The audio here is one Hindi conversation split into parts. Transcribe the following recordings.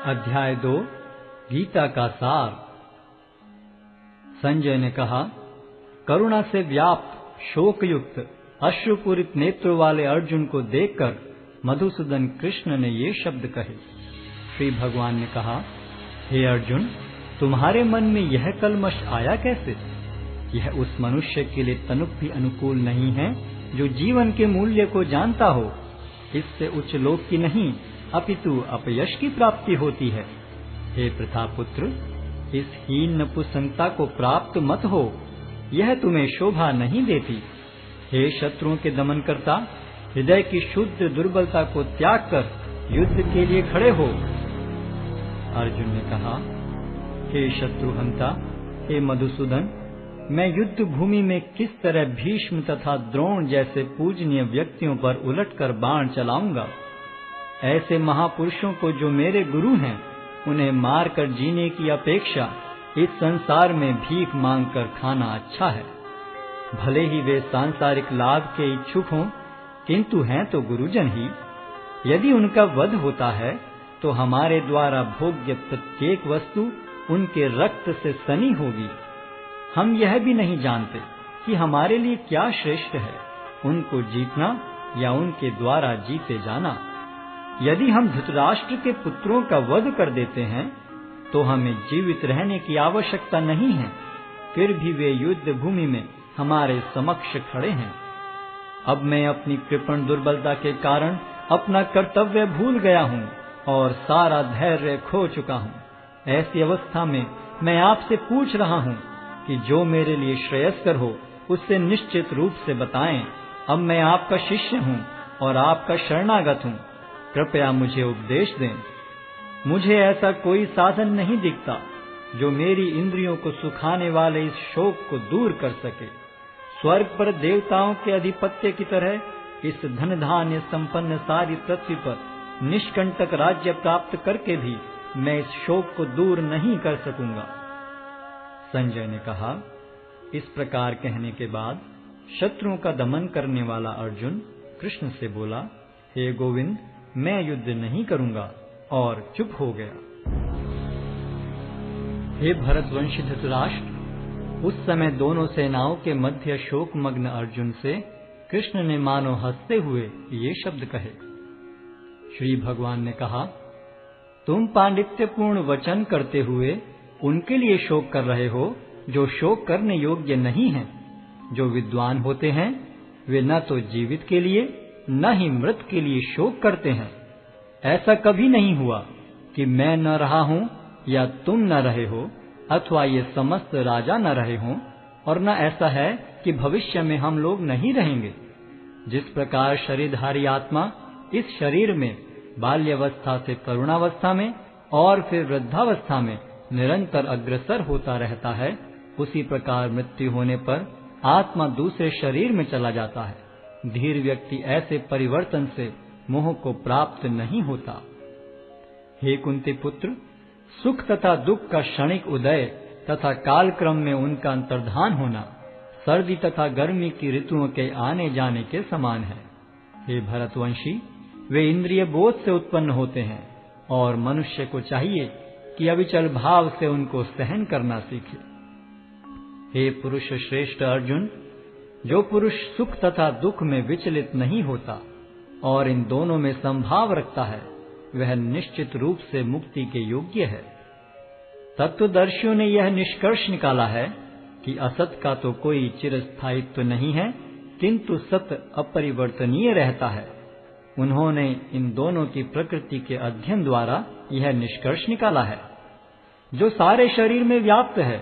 अध्याय 2 गीता का सार। संजय ने कहा, करुणा से व्याप्त शोकयुक्त अश्रुपूरित नेत्रों वाले अर्जुन को देखकर मधुसूदन कृष्ण ने ये शब्द कहे। श्री भगवान ने कहा, हे अर्जुन, तुम्हारे मन में यह कलमश आया कैसे? यह उस मनुष्य के लिए तनुक भी अनुकूल नहीं है जो जीवन के मूल्य को जानता हो। इससे उच्च लोक की नहीं अपितु अपयश की प्राप्ति होती है। हे प्रतापुत्र, इस हीन नपुंसकता को प्राप्त मत हो, यह तुम्हें शोभा नहीं देती। हे शत्रुओं के दमन करता, हृदय की शुद्ध दुर्बलता को त्याग कर युद्ध के लिए खड़े हो। अर्जुन ने कहा, हे शत्रुहंता, हे मधुसूदन, मैं युद्ध भूमि में किस तरह भीष्म तथा द्रोण जैसे पूजनीय व्यक्तियों पर उलटकर बाण चलाऊंगा। ऐसे महापुरुषों को जो मेरे गुरु हैं, उन्हें मारकर जीने की अपेक्षा इस संसार में भीख मांगकर खाना अच्छा है। भले ही वे सांसारिक लाभ के इच्छुक हों, किंतु हैं तो गुरुजन ही। यदि उनका वध होता है तो हमारे द्वारा भोग्य प्रत्येक वस्तु उनके रक्त से सनी होगी। हम यह भी नहीं जानते कि हमारे लिए क्या श्रेष्ठ है, उनको जीतना या उनके द्वारा जीते जाना। यदि हम धृतराष्ट्र के पुत्रों का वध कर देते हैं तो हमें जीवित रहने की आवश्यकता नहीं है, फिर भी वे युद्ध भूमि में हमारे समक्ष खड़े हैं। अब मैं अपनी कृपण दुर्बलता के कारण अपना कर्तव्य भूल गया हूँ और सारा धैर्य खो चुका हूँ। ऐसी अवस्था में मैं आपसे पूछ रहा हूँ कि जो मेरे लिए श्रेयस्कर हो उससे निश्चित रूप से बताएं। अब मैं आपका शिष्य हूँ और आपका शरणागत हूँ, कृपया मुझे उपदेश दें। मुझे ऐसा कोई साधन नहीं दिखता जो मेरी इंद्रियों को सुखाने वाले इस शोक को दूर कर सके। स्वर्ग पर देवताओं के अधिपत्य की तरह इस धन धान्य संपन्न सारी पृथ्वी पर निष्कंटक राज्य प्राप्त करके भी मैं इस शोक को दूर नहीं कर सकूंगा। संजय ने कहा, इस प्रकार कहने के बाद शत्रुओं का दमन करने वाला अर्जुन कृष्ण से बोला, हे गोविंद, मैं युद्ध नहीं करूंगा, और चुप हो गया। हे भरतवंशी धृतराष्ट्र, उस समय दोनों सेनाओं के मध्य शोकमग्न अर्जुन से कृष्ण ने मानो हंसते हुए ये शब्द कहे। श्री भगवान ने कहा, तुम पांडित्यपूर्ण वचन करते हुए उनके लिए शोक कर रहे हो जो शोक करने योग्य नहीं हैं। जो विद्वान होते हैं वे न तो जीवित के लिए न ही मृत के लिए शोक करते हैं। ऐसा कभी नहीं हुआ कि मैं न रहा हूं या तुम न रहे हो, अथवा ये समस्त राजा न रहे हों, और न ऐसा है कि भविष्य में हम लोग नहीं रहेंगे। जिस प्रकार शरीरधारी आत्मा इस शरीर में बाल्यावस्था से तरुणावस्था में और फिर वृद्धावस्था में निरंतर अग्रसर होता रहता है, उसी प्रकार मृत्यु होने पर आत्मा दूसरे शरीर में चला जाता है। धीर व्यक्ति ऐसे परिवर्तन से मोह को प्राप्त नहीं होता। हे कुंती पुत्र, सुख तथा दुख का क्षणिक उदय तथा कालक्रम में उनका अंतर्धान होना सर्दी तथा गर्मी की ऋतुओं के आने जाने के समान है। हे भरतवंशी, वे इंद्रिय बोध से उत्पन्न होते हैं और मनुष्य को चाहिए कि अविचल भाव से उनको सहन करना सीखे। हे पुरुष श्रेष्ठ अर्जुन, जो पुरुष सुख तथा दुख में विचलित नहीं होता और इन दोनों में संभाव रखता है, वह निश्चित रूप से मुक्ति के योग्य है। तत्वदर्शियों ने यह निष्कर्ष निकाला है कि असत का तो कोई चिरस्थायित्व नहीं है, किंतु सत अपरिवर्तनीय रहता है। उन्होंने इन दोनों की प्रकृति के अध्ययन द्वारा यह निष्कर्ष निकाला है। जो सारे शरीर में व्याप्त है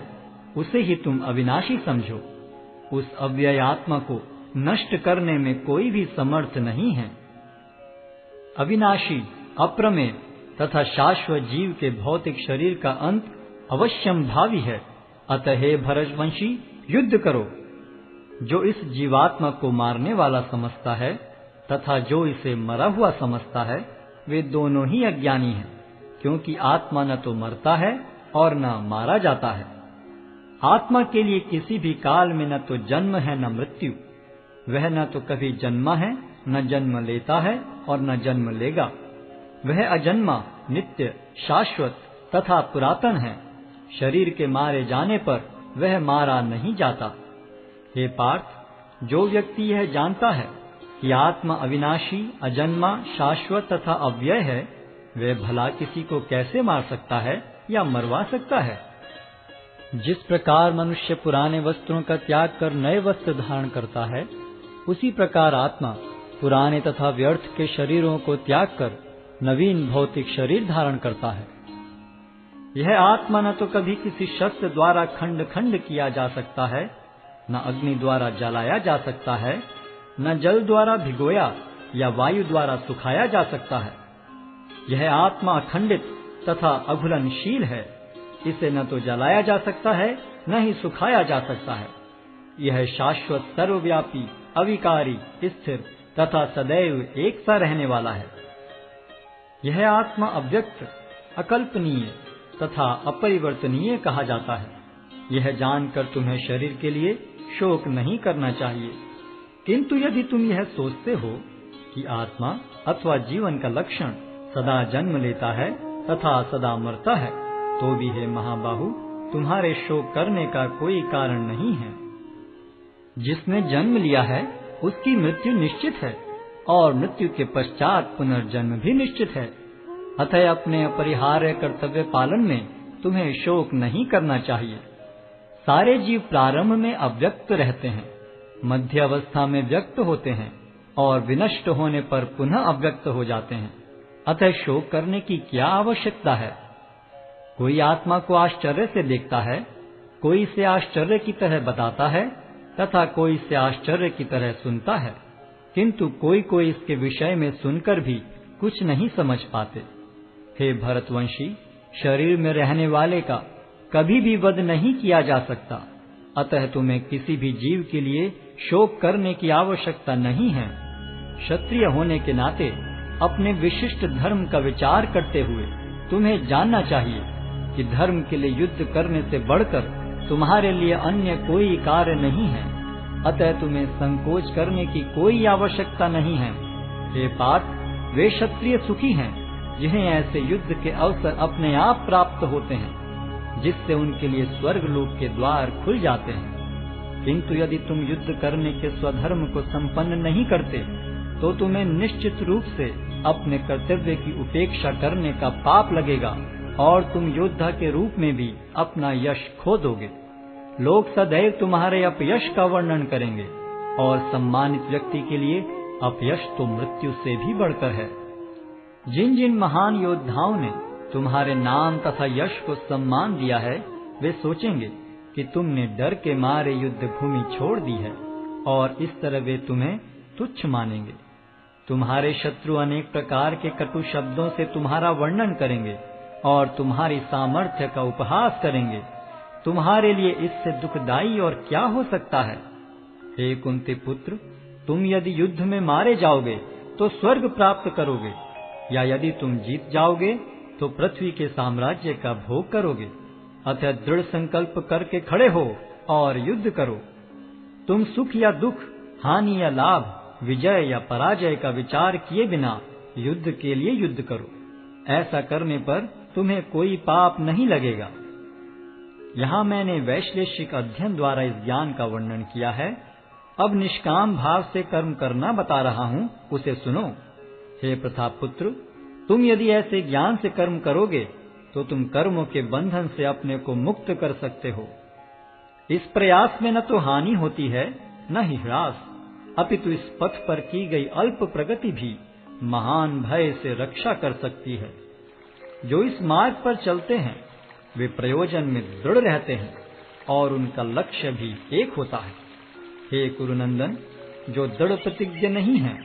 उसे ही तुम अविनाशी समझो। उस अव्यय आत्मा को नष्ट करने में कोई भी समर्थ नहीं है। अविनाशी, अप्रमेय तथा शाश्वत जीव के भौतिक शरीर का अंत अवश्यम भावी है। अतः हे भरतवंशी, युद्ध करो। जो इस जीवात्मा को मारने वाला समझता है तथा जो इसे मरा हुआ समझता है, वे दोनों ही अज्ञानी हैं, क्योंकि आत्मा न तो मरता है और न मारा जाता है। आत्मा के लिए किसी भी काल में न तो जन्म है न मृत्यु। वह न तो कभी जन्मा है, न जन्म लेता है और न जन्म लेगा। वह अजन्मा नित्य, शाश्वत तथा पुरातन है। शरीर के मारे जाने पर वह मारा नहीं जाता। हे पार्थ, जो व्यक्ति यह जानता है कि आत्मा अविनाशी, अजन्मा, शाश्वत तथा अव्यय है, वह भला किसी को कैसे मार सकता है या मरवा सकता है? जिस प्रकार मनुष्य पुराने वस्त्रों का त्याग कर नए वस्त्र धारण करता है, उसी प्रकार आत्मा पुराने तथा व्यर्थ के शरीरों को त्याग कर नवीन भौतिक शरीर धारण करता है। यह आत्मा न तो कभी किसी शस्त्र द्वारा खंड खंड किया जा सकता है, न अग्नि द्वारा जलाया जा सकता है, न जल द्वारा भिगोया या वायु द्वारा सुखाया जा सकता है। यह आत्मा अखंडित तथा अघुलनशील है। इसे न तो जलाया जा सकता है, न ही सुखाया जा सकता है। यह शाश्वत, सर्वव्यापी, अविकारी, स्थिर तथा सदैव एक सा रहने वाला है। यह आत्मा अव्यक्त, अकल्पनीय तथा अपरिवर्तनीय कहा जाता है। यह जानकर तुम्हें शरीर के लिए शोक नहीं करना चाहिए। किंतु यदि तुम यह सोचते हो कि आत्मा अथवा जीवन का लक्षण सदा जन्म लेता है तथा सदा मरता है, तो भी हे महाबाहु, तुम्हारे शोक करने का कोई कारण नहीं है। जिसने जन्म लिया है उसकी मृत्यु निश्चित है, और मृत्यु के पश्चात पुनर्जन्म भी निश्चित है। अतः अपने अपरिहार्य कर्तव्य पालन में तुम्हें शोक नहीं करना चाहिए। सारे जीव प्रारंभ में अव्यक्त रहते हैं, मध्य अवस्था में व्यक्त होते हैं और विनष्ट होने पर पुनः अव्यक्त हो जाते हैं। अतः शोक करने की क्या आवश्यकता है? कोई आत्मा को आश्चर्य से देखता है, कोई इसे आश्चर्य की तरह बताता है तथा कोई इसे आश्चर्य की तरह सुनता है, किंतु कोई कोई इसके विषय में सुनकर भी कुछ नहीं समझ पाते। हे भरतवंशी, शरीर में रहने वाले का कभी भी वध नहीं किया जा सकता। अतः तुम्हें किसी भी जीव के लिए शोक करने की आवश्यकता नहीं है। क्षत्रिय होने के नाते अपने विशिष्ट धर्म का विचार करते हुए तुम्हें जानना चाहिए कि धर्म के लिए युद्ध करने से बढ़कर तुम्हारे लिए अन्य कोई कार्य नहीं है। अतः तुम्हें संकोच करने की कोई आवश्यकता नहीं है। हे पार्थ, वे क्षत्रिय सुखी हैं जिन्हें ऐसे युद्ध के अवसर अपने आप प्राप्त होते हैं, जिससे उनके लिए स्वर्ग लोक के द्वार खुल जाते हैं। किंतु यदि तुम युद्ध करने के स्वधर्म को संपन्न नहीं करते, तो तुम्हें निश्चित रूप से अपने कर्तव्य की उपेक्षा करने का पाप लगेगा और तुम योद्धा के रूप में भी अपना यश खो दोगे। लोग सदैव तुम्हारे अपयश का वर्णन करेंगे, और सम्मानित व्यक्ति के लिए अपयश तो मृत्यु से भी बढ़कर है। जिन जिन महान योद्धाओं ने तुम्हारे नाम तथा यश को सम्मान दिया है, वे सोचेंगे कि तुमने डर के मारे युद्ध भूमि छोड़ दी है, और इस तरह वे तुम्हें तुच्छ मानेंगे। तुम्हारे शत्रु अनेक प्रकार के कटु शब्दों से तुम्हारा वर्णन करेंगे और तुम्हारी सामर्थ्य का उपहास करेंगे। तुम्हारे लिए इससे दुखदाई और क्या हो सकता है? हे कुंती पुत्र, तुम यदि युद्ध में मारे जाओगे तो स्वर्ग प्राप्त करोगे, या यदि तुम जीत जाओगे तो पृथ्वी के साम्राज्य का भोग करोगे। अतः दृढ़ संकल्प करके खड़े हो और युद्ध करो। तुम सुख या दुख, हानि या लाभ, विजय या पराजय का विचार किए बिना युद्ध के लिए युद्ध करो। ऐसा करने पर तुम्हें कोई पाप नहीं लगेगा। यहाँ मैंने वैश्लेषिक अध्ययन द्वारा इस ज्ञान का वर्णन किया है। अब निष्काम भाव से कर्म करना बता रहा हूँ, उसे सुनो। हे प्रतापपुत्र, तुम यदि ऐसे ज्ञान से कर्म करोगे तो तुम कर्मों के बंधन से अपने को मुक्त कर सकते हो। इस प्रयास में न तो हानि होती है न ही ह्रास, अपितु इस पथ पर की गई अल्प प्रगति भी महान भय से रक्षा कर सकती है। जो इस मार्ग पर चलते हैं वे प्रयोजन में दृढ़ रहते हैं और उनका लक्ष्य भी एक होता है। हे कुरुनंदन, जो दृढ़ प्रतिज्ञ नहीं है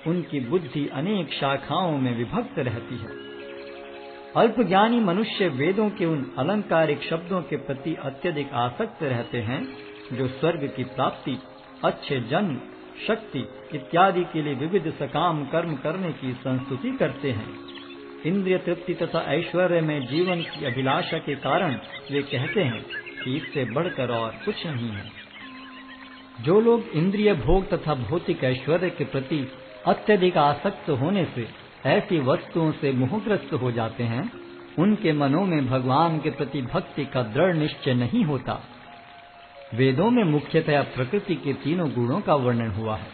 उनकी बुद्धि अनेक शाखाओं में विभक्त रहती है। अल्पज्ञानी मनुष्य वेदों के उन अलंकारिक शब्दों के प्रति अत्यधिक आसक्त रहते हैं जो स्वर्ग की प्राप्ति, अच्छे जन्म, शक्ति इत्यादि के लिए विविध सकाम कर्म करने की संस्तुति करते हैं। इंद्रिय तृप्ति तथा ऐश्वर्य में जीवन की अभिलाषा के कारण वे कहते हैं कि इससे बढ़कर और कुछ नहीं है। जो लोग इंद्रिय भोग तथा भौतिक ऐश्वर्य के प्रति अत्यधिक आसक्त होने से ऐसी वस्तुओं से मोहग्रस्त हो जाते हैं, उनके मनों में भगवान के प्रति भक्ति का दृढ़ निश्चय नहीं होता। वेदों में मुख्यतः प्रकृति के तीनों गुणों का वर्णन हुआ है।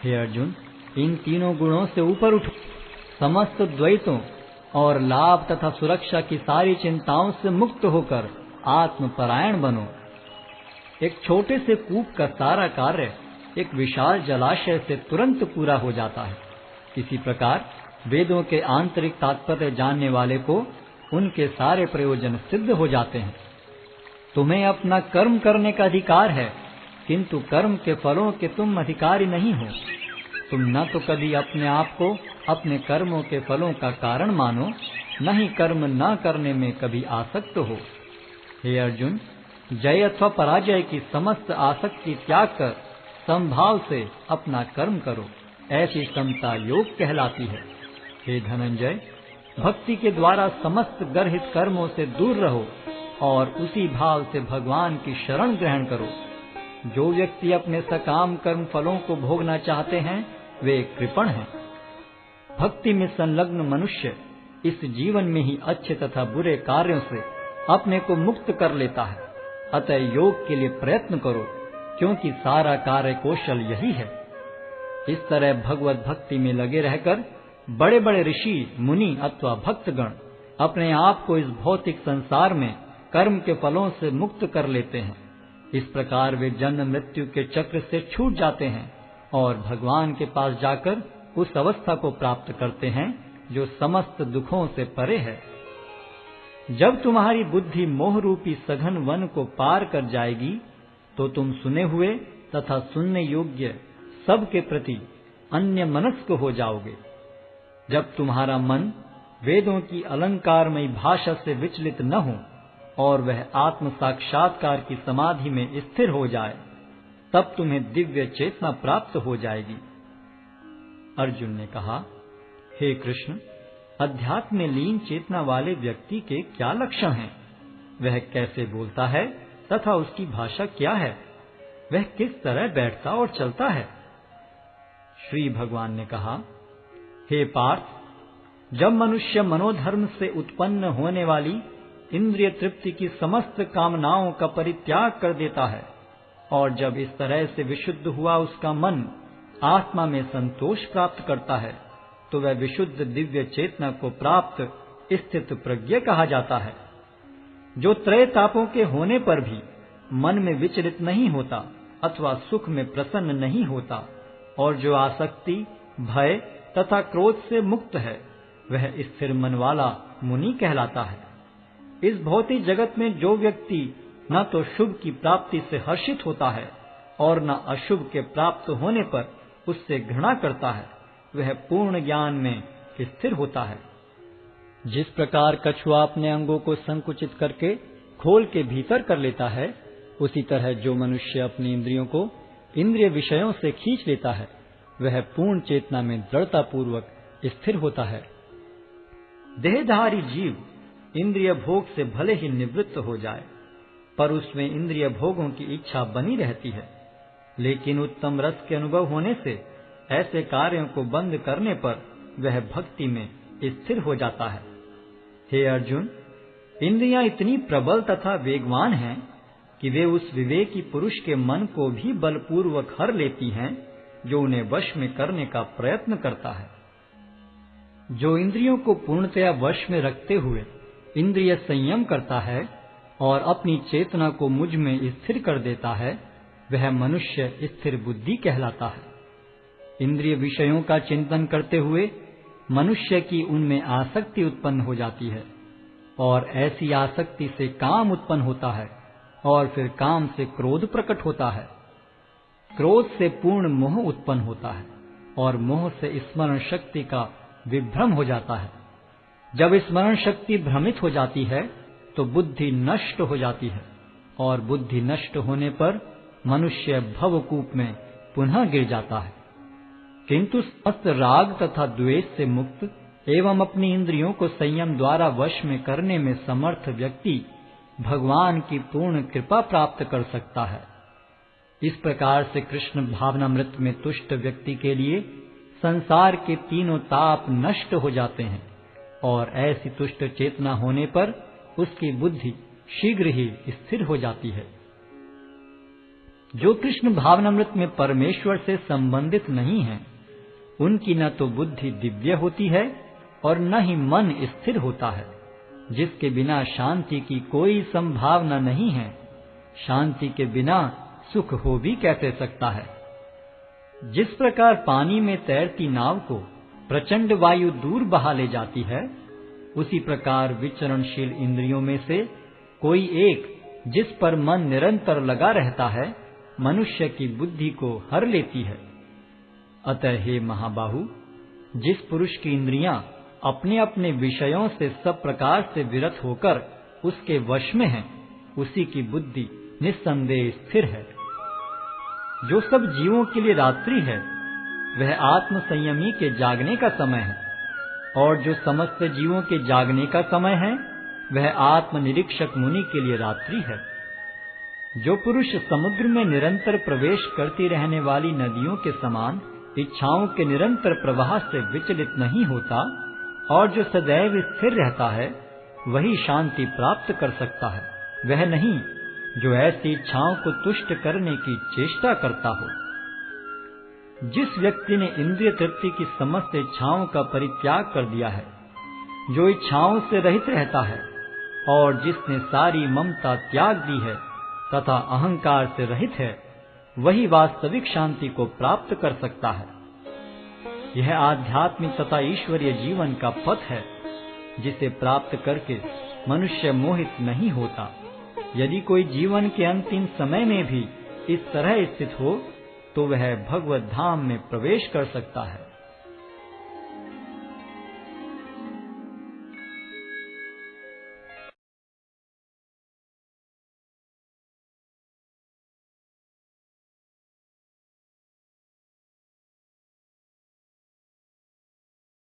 हे अर्जुन, इन तीनों गुणों से ऊपर उठो, समस्त द्वैतों और लाभ तथा सुरक्षा की सारी चिंताओं से मुक्त होकर आत्मपरायण बनो। एक छोटे से कूप का सारा कार्य एक विशाल जलाशय से तुरंत पूरा हो जाता है। इसी प्रकार वेदों के आंतरिक तात्पर्य जानने वाले को उनके सारे प्रयोजन सिद्ध हो जाते हैं। तुम्हें अपना कर्म करने का अधिकार है, किंतु कर्म के फलों के तुम अधिकारी नहीं हो। तुम न तो कभी अपने आप को अपने कर्मों के फलों का कारण मानो, न ही कर्म न करने में कभी आसक्त हो। हे अर्जुन, जय अथवा पराजय की समस्त आसक्ति त्याग कर समभाव से अपना कर्म करो, ऐसी समता योग कहलाती है। हे धनंजय, भक्ति के द्वारा समस्त गर्हित कर्मों से दूर रहो और उसी भाव से भगवान की शरण ग्रहण करो। जो व्यक्ति अपने सकाम कर्म फलों को भोगना चाहते हैं, वे कृपण हैं। भक्ति में संलग्न मनुष्य इस जीवन में ही अच्छे तथा बुरे कार्यों से अपने को मुक्त कर लेता है। अतः योग के लिए प्रयत्न करो, क्योंकि सारा कार्य कौशल यही है। इस तरह भगवत भक्ति में लगे रहकर बड़े बड़े ऋषि, मुनि अथवा भक्तगण अपने आप को इस भौतिक संसार में कर्म के फलों से मुक्त कर लेते हैं। इस प्रकार वे जन्म मृत्यु के चक्र से छूट जाते हैं और भगवान के पास जाकर उस अवस्था को प्राप्त करते हैं जो समस्त दुखों से परे है। जब तुम्हारी बुद्धि मोह रूपी सघन वन को पार कर जाएगी, तो तुम सुने हुए तथा सुनने योग्य सब के प्रति अन्य मनस्क हो जाओगे। जब तुम्हारा मन वेदों की अलंकारमयी भाषा से विचलित न हो और वह आत्म साक्षात्कार की समाधि में स्थिर हो जाए, तब तुम्हें दिव्य चेतना प्राप्त हो जाएगी। अर्जुन ने कहा, हे कृष्ण, अध्यात्म में लीन चेतना वाले व्यक्ति के क्या लक्षण हैं? वह कैसे बोलता है तथा उसकी भाषा क्या है? वह किस तरह बैठता और चलता है? श्री भगवान ने कहा, हे पार्थ, जब मनुष्य मनोधर्म से उत्पन्न होने वाली इंद्रिय तृप्ति की समस्त कामनाओं का परित्याग कर देता है और जब इस तरह से विशुद्ध हुआ उसका मन आत्मा में संतोष प्राप्त करता है, तो वह विशुद्ध दिव्य चेतना को प्राप्त स्थित प्रज्ञ कहा जाता है। जो त्रय तापों के होने पर भी मन में विचलित नहीं होता अथवा सुख में प्रसन्न नहीं होता और जो आसक्ति, भय तथा क्रोध से मुक्त है, वह स्थिर मन वाला मुनि कहलाता है। इस भौतिक जगत में जो व्यक्ति न तो शुभ की प्राप्ति से हर्षित होता है और न अशुभ के प्राप्त होने पर उससे घृणा करता है, वह पूर्ण ज्ञान में स्थिर होता है। जिस प्रकार कछुआ अपने अंगों को संकुचित करके खोल के भीतर कर लेता है, उसी तरह जो मनुष्य अपनी इंद्रियों को इंद्रिय विषयों से खींच लेता है, वह पूर्ण चेतना में दृढ़ता पूर्वक स्थिर होता है। देहधारी जीव इंद्रिय भोग से भले ही निवृत्त हो जाए, पर उसमें इंद्रिय भोगों की इच्छा बनी रहती है। लेकिन उत्तम रस के अनुभव होने से ऐसे कार्यों को बंद करने पर वह भक्ति में स्थिर हो जाता है। हे अर्जुन, इंद्रियां इतनी प्रबल तथा वेगवान हैं कि वे उस विवेकी पुरुष के मन को भी बलपूर्वक हर लेती हैं, जो उन्हें वश में करने का प्रयत्न करता है। जो इंद्रियों को पूर्णतया वश में रखते हुए इंद्रिय संयम करता है और अपनी चेतना को मुझ में स्थिर कर देता है, वह मनुष्य स्थिर बुद्धि कहलाता है। इंद्रिय विषयों का चिंतन करते हुए मनुष्य की उनमें आसक्ति उत्पन्न हो जाती है और ऐसी आसक्ति से काम उत्पन्न होता है और फिर काम से क्रोध प्रकट होता है। क्रोध से पूर्ण मोह उत्पन्न होता है और मोह से स्मरण शक्ति का विभ्रम हो जाता है। जब स्मरण शक्ति भ्रमित हो जाती है तो बुद्धि नष्ट हो जाती है और बुद्धि नष्ट होने पर मनुष्य भवकूप में पुनः गिर जाता है। किंतु समस्त राग तथा द्वेष से मुक्त एवं अपनी इंद्रियों को संयम द्वारा वश में करने में समर्थ व्यक्ति भगवान की पूर्ण कृपा प्राप्त कर सकता है। इस प्रकार से कृष्ण भावनामृत में तुष्ट व्यक्ति के लिए संसार के तीनों ताप नष्ट हो जाते हैं और ऐसी तुष्ट चेतना होने पर उसकी बुद्धि शीघ्र ही स्थिर हो जाती है। जो कृष्ण भावनामृत में परमेश्वर से संबंधित नहीं है, उनकी न तो बुद्धि दिव्य होती है और न ही मन स्थिर होता है, जिसके बिना शांति की कोई संभावना नहीं है। शांति के बिना सुख हो भी कैसे सकता है। जिस प्रकार पानी में तैरती नाव को प्रचंड वायु दूर बहा ले जाती है, उसी प्रकार विचरणशील इंद्रियों में से कोई एक जिस पर मन निरंतर लगा रहता है, मनुष्य की बुद्धि को हर लेती है। अतः हे महाबाहु, जिस पुरुष की इंद्रियां अपने अपने विषयों से सब प्रकार से विरत होकर उसके वश में हैं, उसी की बुद्धि निस्संदेह स्थिर है। जो सब जीवों के लिए रात्रि है, वह आत्म संयमी के जागने का समय है, और जो समस्त जीवों के जागने का समय है, वह आत्म निरीक्षक मुनि के लिए रात्रि है। जो पुरुष समुद्र में निरंतर प्रवेश करती रहने वाली नदियों के समान इच्छाओं के निरंतर प्रवाह से विचलित नहीं होता और जो सदैव स्थिर रहता है, वही शांति प्राप्त कर सकता है, वह नहीं जो ऐसी इच्छाओं को तुष्ट करने की चेष्टा करता हो। जिस व्यक्ति ने इंद्रिय तृप्ति की समस्त इच्छाओं का परित्याग कर दिया है, जो इच्छाओं से रहित रहता है और जिसने सारी ममता त्याग दी है तथा अहंकार से रहित है, वही वास्तविक शांति को प्राप्त कर सकता है। यह आध्यात्मिक तथा ईश्वरीय जीवन का पथ है, जिसे प्राप्त करके मनुष्य मोहित नहीं होता। यदि कोई जीवन के अंतिम समय में भी इस तरह स्थित हो, तो वह भगवत धाम में प्रवेश कर सकता है।